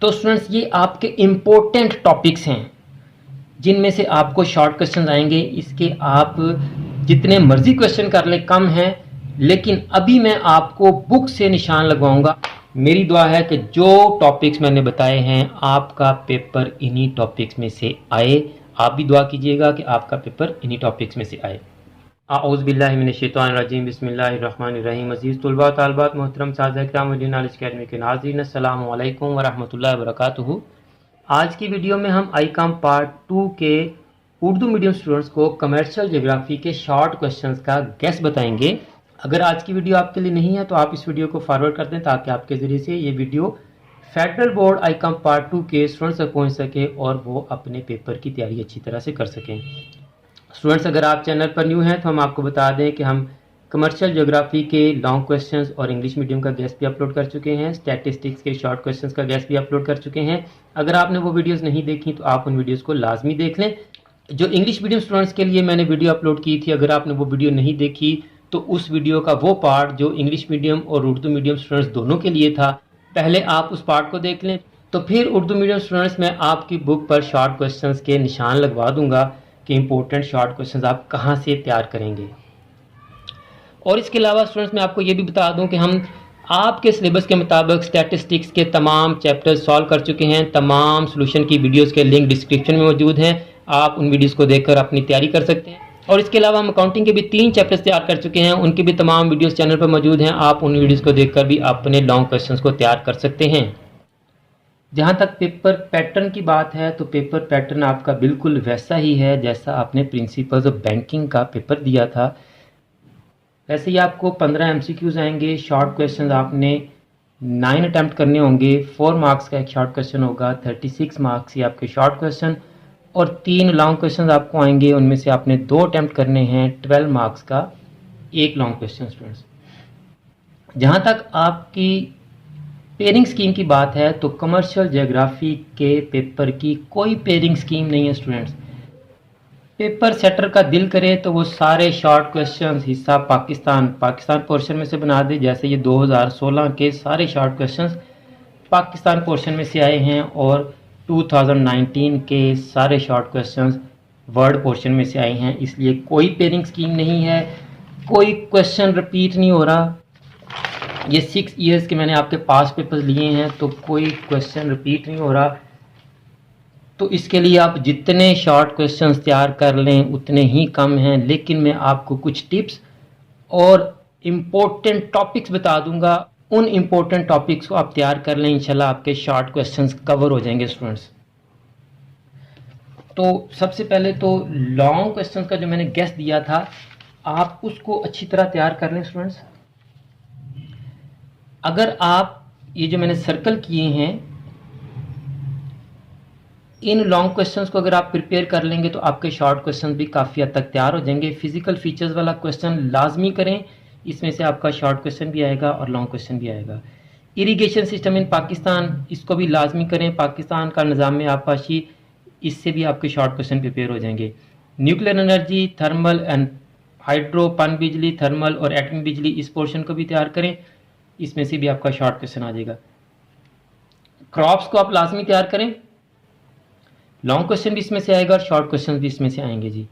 तो स्टूडेंट्स ये आपके इम्पोर्टेंट टॉपिक्स हैं जिनमें से आपको शॉर्ट क्वेश्चन आएंगे। इसके आप जितने मर्जी क्वेश्चन कर ले कम हैं, लेकिन अभी मैं आपको बुक से निशान लगवाऊंगा। मेरी दुआ है कि जो टॉपिक्स मैंने बताए हैं आपका पेपर इन्हीं टॉपिक्स में से आए। आप भी दुआ कीजिएगा कि आपका पेपर इन्हीं टॉपिक्स में से आए। आऊज़ बिल्लाहि मिनश शैतानिर रजीम, बिस्मिल्लाहिर रहमानिर रहीम। अज़ीज़ तुलबा तालिबात, मोहतरम साज़ा किराम, नॉलेज अकेडमी के नाज़रीन, अस्सलामु अलैकुम व रहमतुल्लाहि व बरकातुहू। आज की वीडियो में हम आईकॉम पार्ट 2 के उर्दू मीडियम स्टूडेंट्स को कमर्शियल ज्योग्राफी के शॉर्ट क्वेश्चंस का गैस बताएंगे। अगर आज की वीडियो आपके लिए नहीं है तो आप इस वीडियो को फॉरवर्ड कर दें ताकि आपके ज़रिए से ये video federal board Icom part 2 के स्टूडेंट्स तक पहुँच सके और वो अपने पेपर की तैयारी अच्छी तरह से कर सकें। स्टूडेंट्स, अगर आप चैनल पर न्यू हैं तो हम आपको बता दें कि हम कमर्शियल ज्योग्राफी के लॉन्ग क्वेश्चंस और इंग्लिश मीडियम का गैस भी अपलोड कर चुके हैं, स्टैटिस्टिक्स के शॉर्ट क्वेश्चंस का गैस भी अपलोड कर चुके हैं। अगर आपने वो वीडियोस नहीं देखी तो आप उन वीडियोस को लाजमी देख लें। जो इंग्लिश मीडियम स्टूडेंट्स के लिए मैंने वीडियो अपलोड की थी, अगर आपने वो वीडियो नहीं देखी तो उस वीडियो का वो पार्ट जो इंग्लिश मीडियम और उर्दू मीडियम स्टूडेंट्स दोनों के लिए था, पहले आप उस पार्ट को देख लें। तो फिर उर्दू मीडियम स्टूडेंट्स में आपकी बुक पर शॉर्ट क्वेश्चंस के निशान लगवा दूंगा कि इंपॉर्टेंट शॉर्ट क्वेश्चंस आप कहाँ से तैयार करेंगे। और इसके अलावा स्टूडेंट्स मैं आपको ये भी बता दूं कि हम आपके सिलेबस के मुताबिक स्टैटिस्टिक्स के तमाम चैप्टर्स सॉल्व कर चुके हैं। तमाम सॉल्यूशन की वीडियोस के लिंक डिस्क्रिप्शन में मौजूद हैं, आप उन वीडियोस को देखकर अपनी तैयारी कर सकते हैं। और इसके अलावा हम अकाउंटिंग के भी 3 चैप्टर्स तैयार कर चुके हैं, उनकी भी तमाम वीडियोस चैनल पर मौजूद हैं। आप उन वीडियोस को देखकर भी अपने लॉन्ग क्वेश्चंस को तैयार कर सकते हैं। जहाँ तक पेपर पैटर्न की बात है तो पेपर पैटर्न आपका बिल्कुल वैसा ही है जैसा आपने प्रिंसिपल्स ऑफ बैंकिंग का पेपर दिया था। वैसे ही आपको 15 MCQs आएंगे। शॉर्ट क्वेश्चन आपने 9 अटैम्प्ट करने होंगे। 4 मार्क्स का एक शॉर्ट क्वेश्चन होगा, 36 मार्क्स ही आपके शॉर्ट क्वेश्चन, और 3 लॉन्ग क्वेश्चन आपको आएंगे। उनमें से आपने 2 अटैम्प्ट करने हैं, 12 मार्क्स का एक लॉन्ग क्वेश्चन। स्टूडेंट्स, जहाँ तक आपकी पेयरिंग स्कीम की बात है तो कमर्शियल ज्योग्राफी के पेपर की कोई पेयरिंग स्कीम नहीं है। स्टूडेंट्स, पेपर सेटर का दिल करे तो वो सारे शॉर्ट क्वेश्चंस हिस्सा पाकिस्तान पोर्शन में से बना दे। जैसे ये 2016 के सारे शॉर्ट क्वेश्चंस पाकिस्तान पोर्शन में से आए हैं और 2019 के सारे शॉर्ट क्वेश्चंस वर्ड पोर्शन में से आए हैं। इसलिए कोई पेयरिंग स्कीम नहीं है, कोई क्वेश्चन रिपीट नहीं हो रहा। ये 6 ईयर्स के मैंने आपके पास पेपर्स लिए हैं तो कोई क्वेश्चन रिपीट नहीं हो रहा। तो इसके लिए आप जितने शॉर्ट क्वेश्चंस तैयार कर लें उतने ही कम हैं। लेकिन मैं आपको कुछ टिप्स और इम्पोर्टेंट टॉपिक्स बता दूंगा, उन इम्पोर्टेंट टॉपिक्स को आप तैयार कर लें, इंशाल्लाह आपके शॉर्ट क्वेश्चंस कवर हो जाएंगे। स्टूडेंट्स, तो सबसे पहले तो लॉन्ग क्वेश्चंस का जो मैंने गेस दिया था आप उसको अच्छी तरह तैयार कर लें। स्टूडेंट्स, अगर आप ये जो मैंने सर्कल किए हैं इन लॉन्ग क्वेश्चंस को अगर आप प्रिपेयर कर लेंगे तो आपके शॉर्ट क्वेश्चन भी काफ़ी हद तक तैयार हो जाएंगे। फिजिकल फीचर्स वाला क्वेश्चन लाजमी करें, इसमें से आपका शॉर्ट क्वेश्चन भी आएगा और लॉन्ग क्वेश्चन भी आएगा। इरिगेशन सिस्टम इन पाकिस्तान, इसको भी लाजमी करें। पाकिस्तान का निज़ाम आबपाशी, इससे भी आपके शॉर्ट क्वेश्चन प्रिपेयर हो जाएंगे। Nuclear energy, thermal and hydro, पन बिजली, थर्मल और एटमी बिजली, इस पोर्शन को भी तैयार करें, इसमें से भी आपका शॉर्ट क्वेश्चन आ जाएगा। क्रॉप्स को आप लाजमी तैयार करें, लॉन्ग क्वेश्चन भी इसमें से आएगा और शॉर्ट क्वेश्चन भी इसमें से आएंगे जी।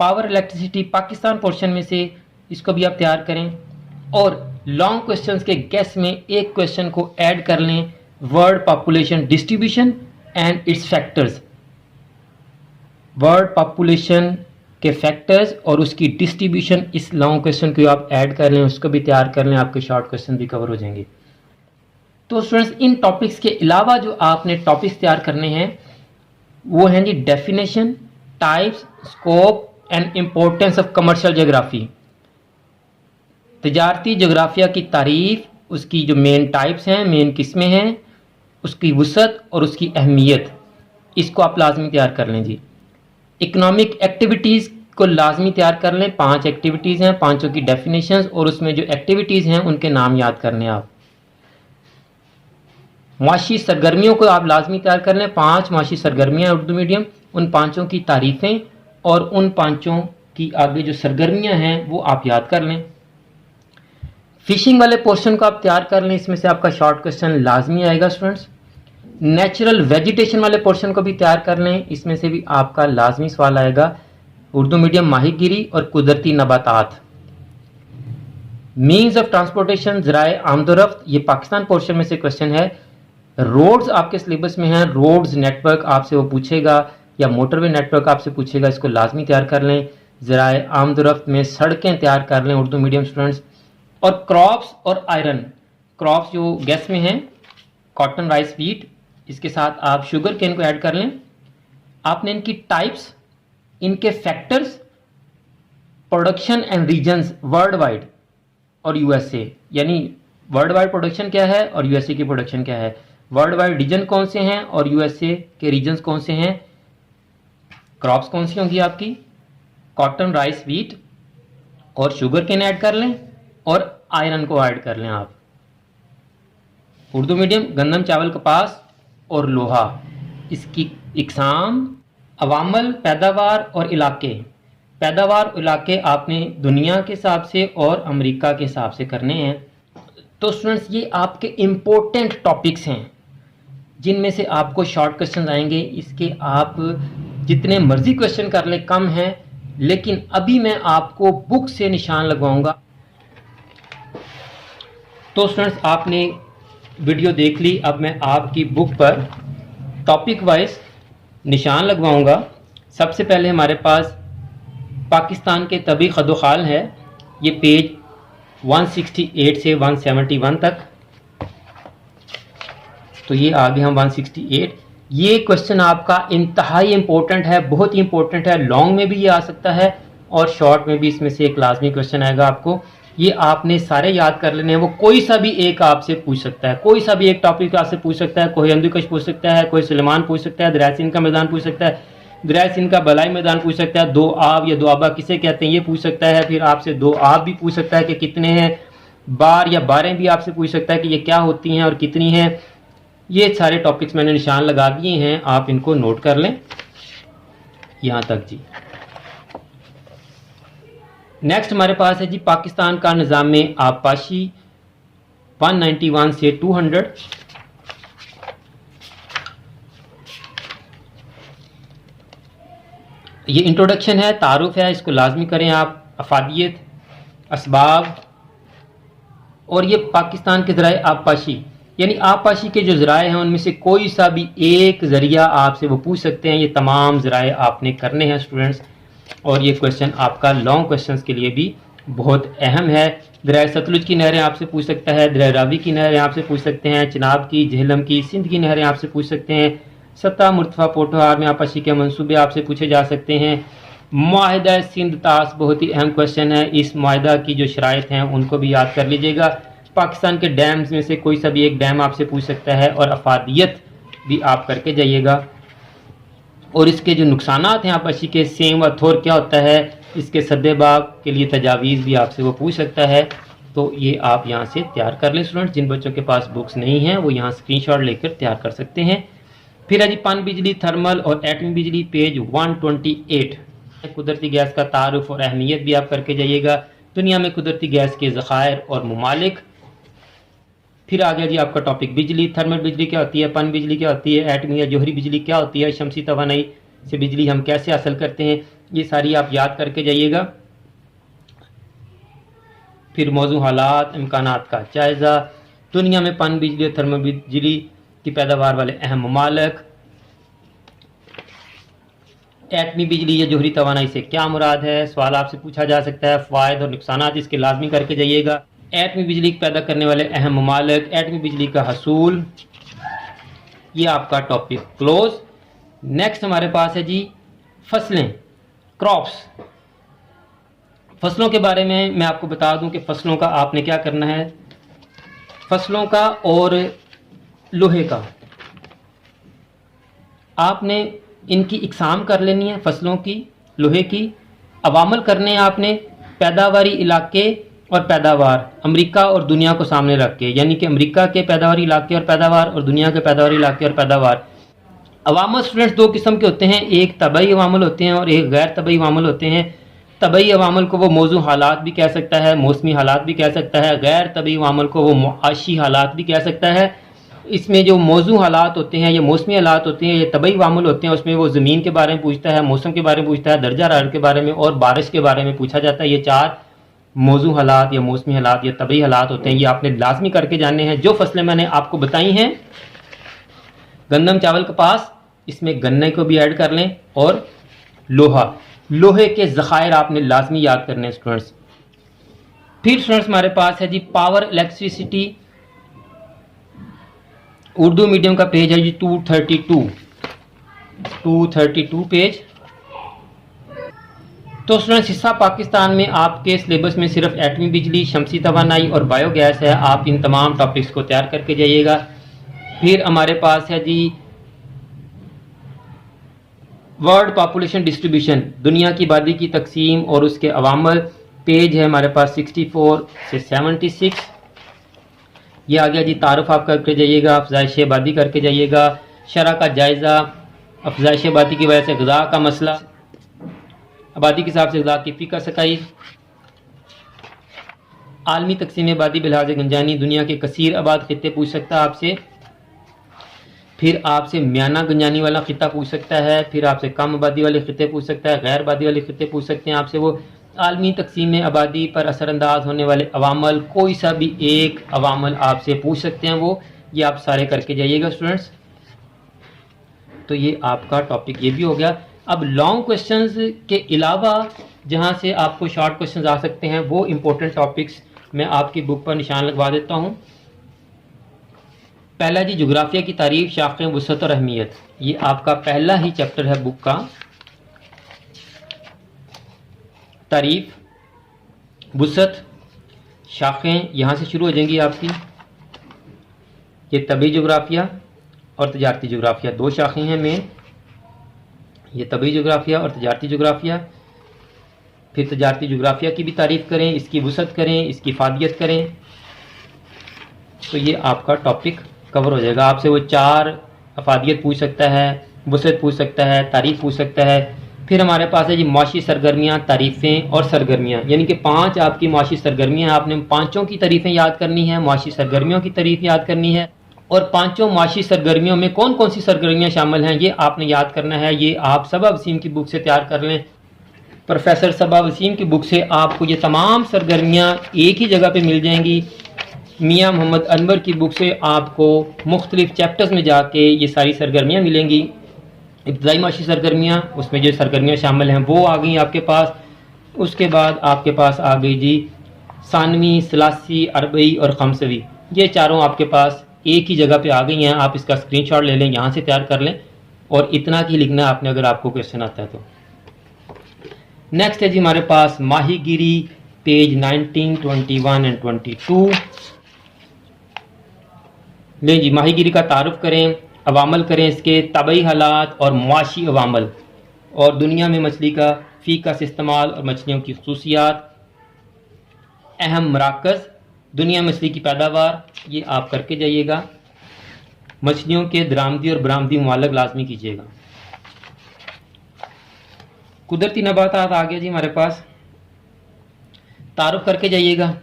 पावर इलेक्ट्रिसिटी पाकिस्तान पोर्शन में से, इसको भी आप तैयार करें। और लॉन्ग क्वेश्चंस के गेस में एक क्वेश्चन को ऐड कर लें, world population distribution and it's factors. World population के फैक्टर्स और उसकी डिस्ट्रीब्यूशन, इस लॉन्ग क्वेश्चन को आप ऐड कर लें, उसको भी तैयार कर लें, आपके शॉर्ट क्वेश्चन भी कवर हो जाएंगे। तो स्टूडेंट्स, इन टॉपिक्स के अलावा जो आपने टॉपिक्स तैयार करने हैं वो हैं जी definition, types, scope and importance of commercial geography. तजारती जोग्राफिया की तारीफ, उसकी जो मेन टाइप्स हैं, मेन किस्में हैं, उसकी वुसअत और उसकी अहमियत, इसको आप लाजमी तैयार कर लें जी। इकोनॉमिक एक्टिविटीज़ को लाजमी तैयार कर लें। 5 एक्टिविटीज़ हैं, 5 की डेफिनेशंस और उसमें जो एक्टिविटीज़ हैं उनके नाम याद करने आप। माशी सरगर्मियों को आप लाजमी तैयार कर लें। 5 माशी सरगर्मियाँ उर्दू मीडियम, उन 5 की तारीफ़ें और उन 5 की आगे जो सरगर्मियाँ हैं वो आप याद कर लें। फिशिंग वाले पोर्शन को आप तैयार कर लें, इसमें से आपका शॉर्ट क्वेश्चन लाजमी आएगा। स्टूडेंट्स, नेचुरल वेजिटेशन वाले पोर्शन को भी तैयार कर लें, इसमें से भी आपका लाजमी सवाल आएगा। उर्दू मीडियम माहीगिरी और कुदरती नबातात। मीन्स ऑफ ट्रांसपोर्टेशन ज़राए आमदोरफ्त, ये पाकिस्तान पोर्शन में से क्वेश्चन है। रोड्स आपके सिलेबस में हैं, रोड्स नेटवर्क आपसे वो पूछेगा या मोटरवे नेटवर्क आपसे पूछेगा, इसको लाजमी तैयार कर लें। ज़राए आमदोरफ्त में सड़कें तैयार कर लें उर्दू मीडियम स्टूडेंट्स। और क्रॉप्स और आयरन, क्रॉप्स जो गैस में हैं कॉटन, राइस, व्हीट, इसके साथ आप शुगर केन को ऐड कर लें। आपने इनकी टाइप्स, इनके factors, production and regions world wide और यूएसए, यानी वर्ल्ड वाइड प्रोडक्शन क्या है और यूएसए की प्रोडक्शन क्या है, वर्ल्ड वाइड रीजन कौन से हैं और यूएसए के रीजन्स कौन से हैं, क्रॉप्स कौन सी होंगी आपकी, कॉटन, राइस, व्हीट और शुगर केन ऐड कर लें और आयरन को ऐड कर लें आप। उर्दू मीडियम गंदम, चावल, कपास और लोहा, इसकी इकसाम, अवामल, पैदावार और इलाके। पैदावार और इलाके आपने दुनिया के हिसाब से और अमेरिका के हिसाब से करने हैं। तो स्टूडेंट्स ये आपके इम्पोर्टेंट टॉपिक्स हैं जिनमें से आपको शॉर्ट क्वेश्चन आएंगे। इसके आप जितने मर्जी क्वेश्चन कर ले कम हैं, लेकिन अभी मैं आपको बुक से निशान लगवाऊंगा। तो स्टूडेंट्स आपने वीडियो देख ली, अब मैं आपकी बुक पर टॉपिक वाइज निशान लगवाऊंगा। सबसे पहले हमारे पास पाकिस्तान के तबी खदोखाल है, ये पेज 168 से 171 तक। तो ये आगे हम 168, ये क्वेश्चन आपका इंतहाई इंपॉर्टेंट है, बहुत ही इंपॉर्टेंट है। लॉन्ग में भी ये आ सकता है और शॉर्ट में भी इसमें से एक लाजमी क्वेश्चन आएगा आपको। ये आपने सारे याद कर लेने हैं, वो कोई सा भी एक आपसे पूछ सकता है, कोई सा भी एक टॉपिक आपसे पूछ सकता है। कोई अंदुकश पूछ सकता है, कोई सुलेमान पूछ सकता है, दरिया सिंध का मैदान पूछ सकता है, दरिया सिंध का बलाई मैदान पूछ सकता है, दो आब या दो आबा किसे कहते हैं ये पूछ सकता है। फिर आपसे दो आब भी पूछ सकता है कि कितने हैं, बार या बारें भी आपसे पूछ सकता है कि ये क्या होती हैं और कितनी हैं। ये सारे टॉपिक्स मैंने निशान लगा दिए हैं, आप इनको नोट कर लें यहाँ तक जी। नेक्स्ट हमारे पास है जी पाकिस्तान का निज़ाम में आबपाशी 191 से 200। ये इंट्रोडक्शन है, तारुफ है, इसको लाजमी करें आप। अफादियत, असबाब और ये पाकिस्तान के ज़राए आबपाशी, यानी आबपाशी के जो ज़राए हैं उनमें से कोई सा भी एक ज़रिया आपसे वो पूछ सकते हैं। ये तमाम ज़राए आपने करने हैं स्टूडेंट्स, और ये क्वेश्चन आपका लॉन्ग क्वेश्चंस के लिए भी बहुत अहम है। दरिया सतलुज की नहरें आपसे पूछ सकता है, दरिया रावी की नहरें आपसे पूछ सकते हैं, चिनाब की, झेलम की, सिंध की नहरें आपसे पूछ सकते हैं, सतह, मुर्तफा, पोठोहार में आबपाशी के मंसूबे आपसे पूछे जा सकते हैं। मुआहिदा सिंध तास बहुत ही अहम क्वेश्चन है, इस मुआहिदा की जो शराइत हैं उनको भी याद कर लीजिएगा। पाकिस्तान के डैम्स में से कोई सा भी एक डैम आपसे पूछ सकता है, और अफादियत भी आप करके जाइएगा। और इसके जो नुकसानात हैं आबपाशी के, सेम व थोर क्या होता है, इसके सद्देबाब के लिए तजावीज़ भी आपसे वो पूछ सकता है। तो ये आप यहाँ से तैयार कर लें स्टूडेंट्स। जिन बच्चों के पास बुक्स नहीं हैं वो यहाँ स्क्रीनशॉट लेकर तैयार कर सकते हैं। फिर है जी पन बिजली, थर्मल और एटमी बिजली, पेज 128। कुदरती गैस का तारुफ और अहमियत भी आप करके जाइएगा। दुनिया में कुदरती गैस के ज़खायर और ममालिक। फिर आ गया जी आपका टॉपिक बिजली, थर्मल बिजली क्या होती है, पन बिजली क्या होती है, एटमी या जोहरी बिजली क्या होती है, शमसी तवानाई से बिजली हम कैसे हासिल करते हैं, ये सारी आप याद करके जाइएगा। फिर मौजू हालात, इम्कानात का जायज़ा, दुनिया में पन बिजली और थर्मल बिजली की पैदावार वाले अहम ममालिक, एटमी बिजली या जोहरी तवानाई से क्या मुराद है, सवाल आपसे पूछा जा सकता है। फ़ायदे और नुकसानात इसके लाजमी करके जाइएगा। एटमी बिजली पैदा करने वाले अहम ममालिक, एटमी बिजली का हसूल, ये आपका टॉपिक क्लोज। नेक्स्ट हमारे पास है जी फसलें, क्रॉप्स। फसलों के बारे में मैं आपको बता दूं कि फसलों का आपने क्या करना है, फसलों का और लोहे का आपने इनकी इकसाम कर लेनी है, फसलों की, लोहे की। अवामल करने हैं आपने, पैदावारी इलाके और पैदावार, अमेरिका और दुनिया को सामने रख के, यानी कि अमेरिका के पैदावारी इलाके और पैदावार और दुनिया के पैदावारी इलाके और पैदावार। अवामल स्टूडेंट्स दो किस्म के होते हैं, एक तबई अवामल होते हैं और एक गैर तबई अवामल होते हैं। तबई अवामल को वो मौजू हालात भी कह सकता है, मौसमी हालात भी कह सकता है। गैर तबई अवामल को वो मुआशी हालात भी कह सकता है। इसमें जो मौजू हालात होते हैं, ये मौसमी हालात होते हैं, ये तबई वामुल होते हैं, उसमें वो ज़मीन के बारे में पूछता है, मौसम के बारे में पूछता है, दर्जा हरारत के बारे में और बारिश के बारे में पूछा जाता है। ये 4 मौजू हालात या मौसमी हालात या तबई हालात होते हैं, ये आपने लाजमी करके जानने हैं। जो फसलें मैंने आपको बताई हैं, गंदम, चावल, कपास, इसमें गन्ने को भी ऐड कर लें, और लोहे के ज़खायर आपने लाजमी याद करने हैं स्टूडेंट्स। फिर स्टूडेंट्स हमारे पास है जी पावर इलेक्ट्रिसिटी, उर्दू मीडियम का पेज है जी 232 पेज। तो स्टूडेंट्स हिस्सा पाकिस्तान में आपके सिलेबस में सिर्फ एटमी बिजली, शमसी तवानाई और बायोगैस है। आप इन तमाम टॉपिक्स को तैयार करके जाइएगा। फिर हमारे पास है जी वर्ल्ड पॉपुलेशन डिस्ट्रीब्यूशन, दुनिया की आबादी की तकसीम और उसके अवामल, पेज है हमारे पास 64 से 76। ये आ गया जी तारुफ आप करके जाइएगा, अफजाइश आबादी करके जाइएगा, शरह का जायज़ा, अफजाइश आबादी की वजह से ग़िज़ा का मसला, आबादी के हिसाब से ग़िज़ा की फ़िक़्र सकाई, आलमी तकसीम आबादी बिलहाज़ गंजानी, दुनिया के कसीर आबाद ख़ित्ते पूछ सकता है आपसे। फिर आपसे म्याना गंजानी वाला ख़ित्ता पूछ सकता है। फिर आपसे कम आबादी वाले ख़ित्ते पूछ सकता है, गैर आबादी वाले ख़ित्ते पूछ सकते हैं आपसे। वो आलमी तकसीम आबादी पर असरअंदाज होने वाले अवामल, कोई सा भी एक अवामल आपसे पूछ सकते हैं, वो ये आप सारे करके जाइएगा स्टूडेंट्स। तो ये आपका टॉपिक ये भी हो गया। अब लॉन्ग क्वेश्चंस के अलावा जहाँ से आपको शॉर्ट क्वेश्चंस आ सकते हैं, वो इम्पोर्टेंट टॉपिक्स मैं आपकी बुक पर निशान लगवा देता हूँ। पहला जी जोग्राफिया की तारीफ, शाखें, वुसअत और अहमियत, ये आपका पहला ही चैप्टर है बुक का। तारीफ, वुसअत, शाखें यहाँ से शुरू हो जाएंगी आपकी। ये तबी जोग्राफिया और तजारती जोग्राफिया 2 शाखें हैं मेन, ये तबी जोग्राफिया और तजारती जोग्राफिया। फिर तजारती जोग्राफिया की भी तारीफ़ करें, इसकी वुसअत करें, इसकी फ़ादियत करें, तो ये आपका टॉपिक कवर हो जाएगा। आपसे वो 4 अफादियत पूछ सकता है, वुसअत पूछ सकता है, तारीफ़ पूछ सकता है। फिर हमारे पास है जी मुआशी सरगर्मियाँ, तारीफ़ें और सरगर्मियाँ, यानी कि 5 आपकी मुआशी सरगर्मियाँ, आपने पाँचों की तारीफ़ें याद करनी है, मुआशी सरगर्मियों की तारीफ़ याद करनी है। और पाँचों मुआशी सरगर्मियों में कौन कौन सी सरगर्मियाँ शामिल हैं, ये आपने याद करना है। ये आप सबा वसीम की बुक से तैयार कर लें। प्रोफेसर सबा वसीम की बुक से आपको ये तमाम सरगर्मियाँ एक ही जगह पे मिल जाएंगी। मियाँ मोहम्मद अनवर की बुक से आपको मुख्तलिफ चैप्टर्स में जाके ये सारी सरगर्मियाँ मिलेंगी। इब्तदाई मुआशी सरगर्मियाँ, उसमें जो सरगर्मियाँ शामिल हैं वो आ गई आपके पास। उसके बाद आपके पास आ गई जी सानवी, सलासी, अरबई और खमसवी, ये चारों आपके पास एक ही जगह पे आ गई हैं। आप इसका स्क्रीनशॉट ले लें, यहाँ से तैयार कर लें, और इतना की लिखना है आपने अगर आपको क्वेश्चन आता है तो। नेक्स्ट है जी हमारे पास माहीगिरी, पेज 19, 21 एंड 22। ले जी माहीगिरी का तारुफ करें, अवामल करें इसके, तबई हालात और मुआशी अवामल, और दुनिया में मछली का फ़ी का इस्तेमाल और मछलियों की खसूसियात, अहम मराकज़, दुनिया में मछली की पैदावार, ये आप करके जाइएगा। मछलियों के दरामदी और बरामदी मुआलक लाजमी कीजिएगा। कुदरती नबातात आ गया जी हमारे पास, तारुफ करके जाइएगा,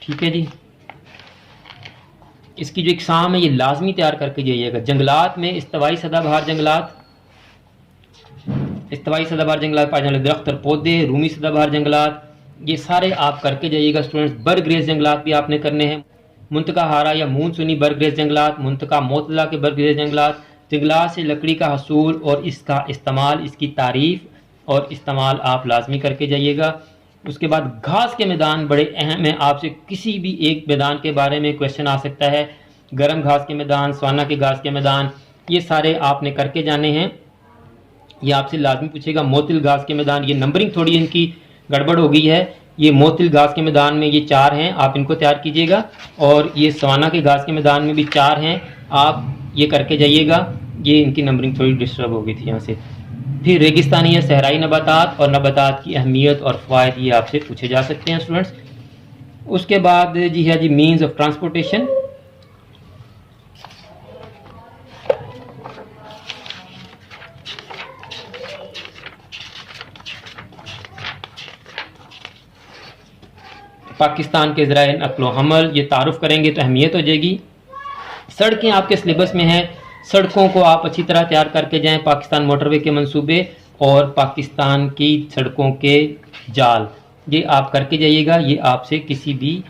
ठीक है जी। इसकी जो इकसाम है ये लाजमी तैयार करके जाइएगा। जंगलात में इस्तवाई सदाबहार जंगलात, इस्तवाई सदाबहार जंगलात पाए जाने वाले दरख्त और पौधे, रूमी सदाबहार जंगलात, ये सारे आप करके जाइएगा स्टूडेंट्स। बर्गरेज जंगलात भी आपने करने हैं, मुंतका हारा या मूनसूनी बर्गरेज जंगलात, मुंतका मोतला के बर्गरेज जंगलात, जंगलात से लकड़ी का हसूल और इसका इस्तेमाल, इसकी तारीफ़ और इस्तेमाल आप लाजमी करके जाइएगा। उसके बाद घास के मैदान बड़े अहम हैं, आपसे किसी भी एक मैदान के बारे में क्वेश्चन आ सकता है। गर्म घास के मैदान, सवाना के घास के मैदान, ये सारे आपने करके जाने हैं, ये आपसे लाजमी पूछेगा। मोतिल घास के मैदान, ये नंबरिंग थोड़ी इनकी गड़बड़ हो गई है, ये मोतिल घास के मैदान में ये 4 हैं, आप इनको तैयार कीजिएगा। और ये सवाना के घास के मैदान में भी 4 हैं, आप ये करके जाइएगा। ये इनकी नंबरिंग थोड़ी डिस्टर्ब हो गई थी यहाँ से। फिर रेगिस्तानी या सहराई नबातात और नबातात की अहमियत और फ़वाइद, ये आपसे पूछे जा सकते हैं स्टूडेंट्स। उसके बाद जी है जी मीन्स ऑफ ट्रांसपोर्टेशन, पाकिस्तान के ज़राए नक़्लो हमल, ये तारुफ़ करेंगे तो अहमियत हो जाएगी। सड़कें आपके सिलेबस में हैं, सड़कों को आप अच्छी तरह तैयार करके जाएं। पाकिस्तान मोटरवे के मंसूबे और पाकिस्तान की सड़कों के जाल, ये आप करके जाइएगा। ये आपसे किसी भी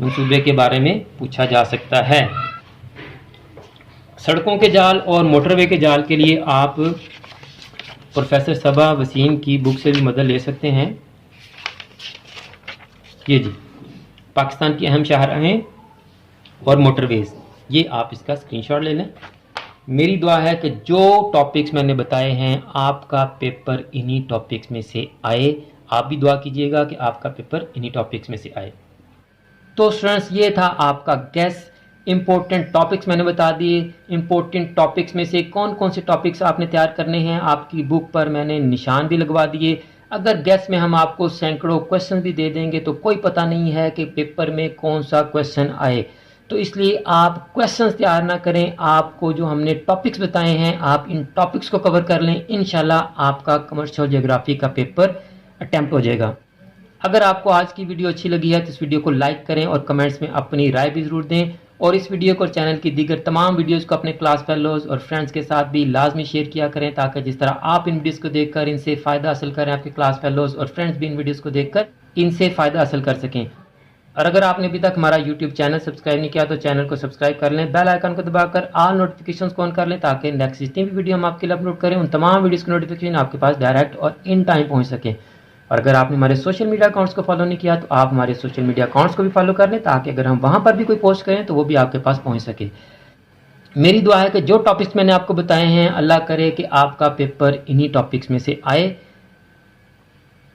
मंसूबे के बारे में पूछा जा सकता है। सड़कों के जाल और मोटरवे के जाल के लिए आप प्रोफेसर सबा वसीम की बुक से भी मदद ले सकते हैं। ये जी, पाकिस्तान की अहम शाहराहें और मोटरवेज़, ये आप इसका स्क्रीनशॉट ले लें। मेरी दुआ है कि जो टॉपिक्स मैंने बताए हैं आपका पेपर इन्हीं टॉपिक्स में से आए। आप भी दुआ कीजिएगा कि आपका पेपर इन्हीं टॉपिक्स में से आए। तो स्टूडेंट्स, ये था आपका गैस। इम्पोर्टेंट टॉपिक्स मैंने बता दिए। इम्पोर्टेंट टॉपिक्स में से कौन कौन से टॉपिक्स आपने तैयार करने हैं, आपकी बुक पर मैंने निशान भी लगवा दिए। अगर गैस में हम आपको सैकड़ों क्वेश्चन भी दे देंगे तो कोई पता नहीं है कि पेपर में कौन सा क्वेश्चन आए। तो इसलिए आप क्वेश्चंस तैयार ना करें, आपको जो हमने टॉपिक्स बताए हैं आप इन टॉपिक्स को कवर कर लें। इंशाल्लाह आपका कमर्शियल ज्योग्राफी का पेपर अटैम्प्ट हो जाएगा। अगर आपको आज की वीडियो अच्छी लगी है तो इस वीडियो को लाइक करें और कमेंट्स में अपनी राय भी ज़रूर दें। और इस वीडियो को और चैनल की दीगर तमाम वीडियोस को अपने क्लास फेलोज़ और फ्रेंड्स के साथ भी लाजमी शेयर किया करें, ताकि जिस तरह आप इन वीडियोस को देखकर इनसे फ़ायदा हासिल करें, आपके क्लास फेलोज़ और फ्रेंड्स भी इन वीडियोस को देखकर इनसे फ़ायदा हासिल कर सकें। और अगर आपने अभी तक हमारा यूट्यूब चैनल सब्सक्राइब नहीं किया तो चैनल को सब्सक्राइब कर लें, बेल आइकन को दबाकर ऑल नोटिफिकेशंस को ऑन कर लें, ताकि नेक्स्ट जितनी भी वीडियो हम आपके लिए अपलोड करें उन तमाम वीडियोस की नोटिफिकेशन आपके पास डायरेक्ट और इन टाइम पहुंच सके। और अगर आपने हमारे सोशल मीडिया अकाउंट्स को फॉलो नहीं किया तो आप हमारे सोशल मीडिया अकाउंट्स को भी फॉलो कर लें, ताकि अगर हम वहाँ पर भी कोई पोस्ट करें तो वो भी आपके पास पहुँच सके। मेरी दुआ है कि जो टॉपिक्स मैंने आपको बताए हैं, अल्लाह करे कि आपका पेपर इन्हीं टॉपिक्स में से आए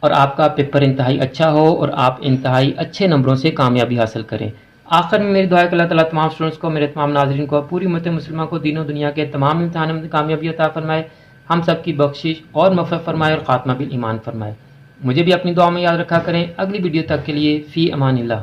और आपका पेपर इंतहाई अच्छा हो और आप इंतहाई अच्छे नंबरों से कामयाबी हासिल करें। आखिर में मेरी दुआ है कि अल्लाह ताला तमाम स्टूडेंट्स को, मेरे तमाम नाज़रीन को, पूरी उम्मत मुस्लिमा को दीनों दुनिया के तमाम इम्तिहानों में कामयाबी अता फरमाए, हम सब की बख्शिश और मग़फ़िरत फरमाए और ख़ात्मा बिल ईमान फरमाए। मुझे भी अपनी दुआ में याद रखा करें। अगली वीडियो तक के लिए फ़ी अमानिल्लाह।